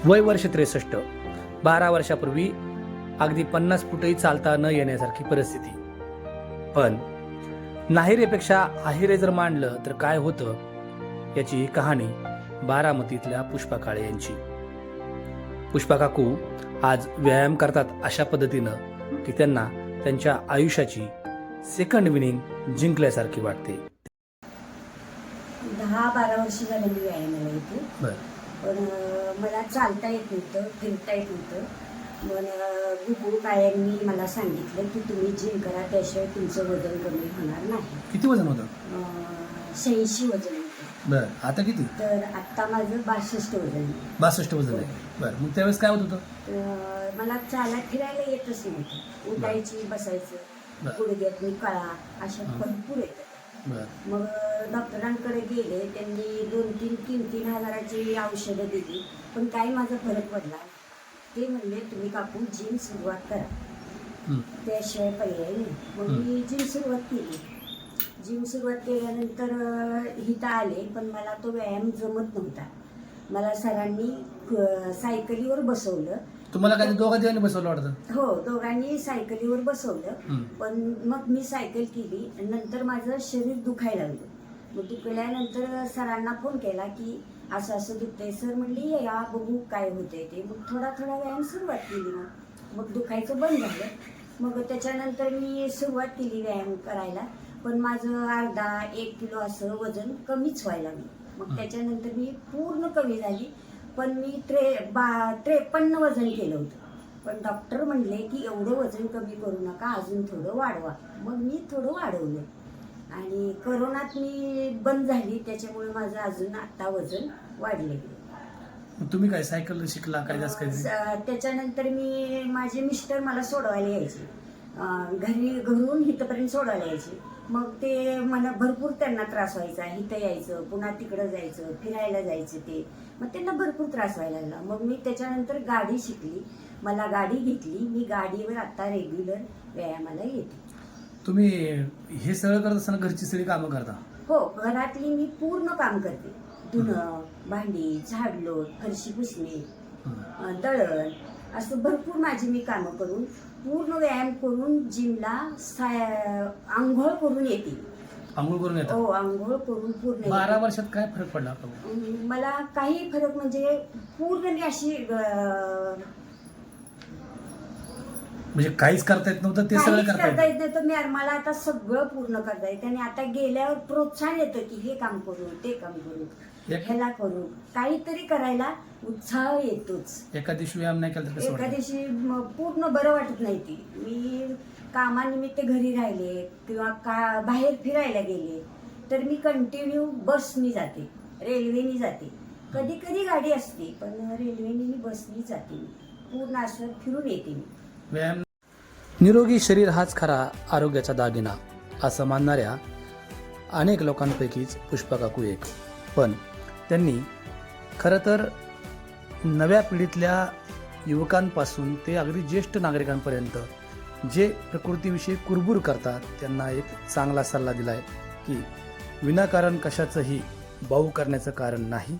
वय वर्ष 63. 12 वर्षापूर्वी अगदी 50 फुटही चालता न येण्यासारखी परिस्थिती. पण नाहिरेपेक्षा आहिरे जर मांडलं तर काय होतं याची ही कहाणी बारामतीतल्या पुष्पा काळे यांची. पुष्पा काकू आज व्यायाम करतात अशा पद्धतीनं की त्यांना त्यांच्या आयुष्याची सेकंड विनिंग जिंकल्यासारखी वाटते. 10-12 वर्ष झालं मी व्यायामाला येते. बरं. पण मला चालता येत नव्हतं, फिरता येत नव्हतं. पण गुगू काळ्यांनी मला सांगितलं की तुम्ही जिम करा, त्याशिवाय तुमचं वजन कमी होणार नाही. किती वजन होतं? 86 वजन होतं. बरं. आता किती? तर आत्ता माझं 62 वजन आहे. 62 वजन आहे. बरं. मग त्यावेळेस काय होत होतं? तर मला फिरायला येतच नव्हतं. उठायची, बसायचं, गुडघ्यातनी कळा अशा भरपूर येतात. मग डॉक्टरांकडे गेले. त्यांनी 2-3 हजाराची औषधं दिली, पण काही माझा फरक पडला. ते म्हणले तुम्ही काकू जिम सुरुवात करा, त्याशिवाय पर्याय नाही. मग मी जिम सुरुवात केली. जिम सुरुवात केल्यानंतर इथं आले, पण मला तो व्यायाम जमत नव्हता. मला सरांनी सायकलीवर बसवलं. तुम्हाला काय दोघा दिवसांनी बसवलं वाटतं? हो, दोघांनी सायकलीवर बसवलं. पण मग मी सायकल केली. नंतर माझं शरीर दुखायला लागलं. मग दुखल्यानंतर सरांना फोन केला की असं असं दुखतंय. सर म्हणली या बघू काय होतंय ते. मग थोडा व्यायाम सुरुवात केली. मग दुखायचं बंद झालं. मग त्याच्यानंतर मी सुरुवात केली व्यायाम करायला. पण माझं अर्धा 1 किलो असं वजन कमीच व्हायला लागलं. मग त्याच्यानंतर मी पूर्ण कमी झाली. पण मी 53 वजन केलं होतं. पण डॉक्टर म्हणले की एवढं वजन कमी करू नका, अजून थोडं वाढवा. मग मी थोडं वाढवलं. आणि करोनात मी बंद झाली, त्याच्यामुळे माझं अजून आता वजन वाढले. तुम्ही काय सायकल शिकला काय जास्त काय? त्याच्यानंतर माझे मिस्टर मला सोडवायला यायचे. घरून इथपर्यंत सोडवायला यायचे. मग ते मला भरपूर त्यांना त्रास व्हायचा. इथं यायचं, पुन्हा तिकडं जायचं, फिरायला जायचं. ते मग त्यांना भरपूर त्रास व्हायला लागला. मग मी त्याच्यानंतर गाडी शिकली. मला गाडी घेतली. मी गाडीवर आता रेग्युलर व्यायामाला येते. तुम्ही हे सगळं करत असताना घरची सगळी कामं करता? हो, घरातली मी पूर्ण काम करते. धुणं, भांडी, झाडलोट, फरशी पुसणे, दळण, असं भरपूर माझी मी कामं करून पूर्ण व्यायाम करून जिमला आंघोळ करून येते. आंघोळ करून येतात? हो, आंघोळ करून पूर्ण. 12 वर्षात काय फरक पडला? मला काही फरक म्हणजे पूर्ण मी अशी म्हणजे काहीच करता येत नव्हतं ते सगळं करता येत नव्हतं. मला आता सगळं पूर्ण करता येतं. आणि आता गेल्यावर प्रोत्साहन येतं की हे काम करू, ते काम करू, ह्याला करू, काहीतरी करायला उत्साह येतोच. एका दिवशी व्यायाम नाही केला तर कसं वाटतं? एका दिवशी पूर्ण बरं वाटत नाही. ती मी कामानिमित्त घरी राहिले किंवा बाहेर फिरायला गेले तर मी कंटिन्यू बसनी जाते, रेल्वेनी जाते. कधी कधी गाडी असते, पण रेल्वेनी बसनी जाते. पूर्ण असं फिरून येते मी. व्यायाम. निरोगी शरीर हाच खरा आरोग्याचा दागिना असं मानणाऱ्या अनेक लोकांपैकीच पुष्पा काकू एक. पण त्यांनी खरं तर नव्या पिढीतल्या युवकांपासून ते अगदी ज्येष्ठ नागरिकांपर्यंत जे प्रकृतीविषयी कुरबुर करतात त्यांना एक चांगला सल्ला दिला आहे की विनाकारण कशाचंही बाऊ करण्याचं कारण नाही.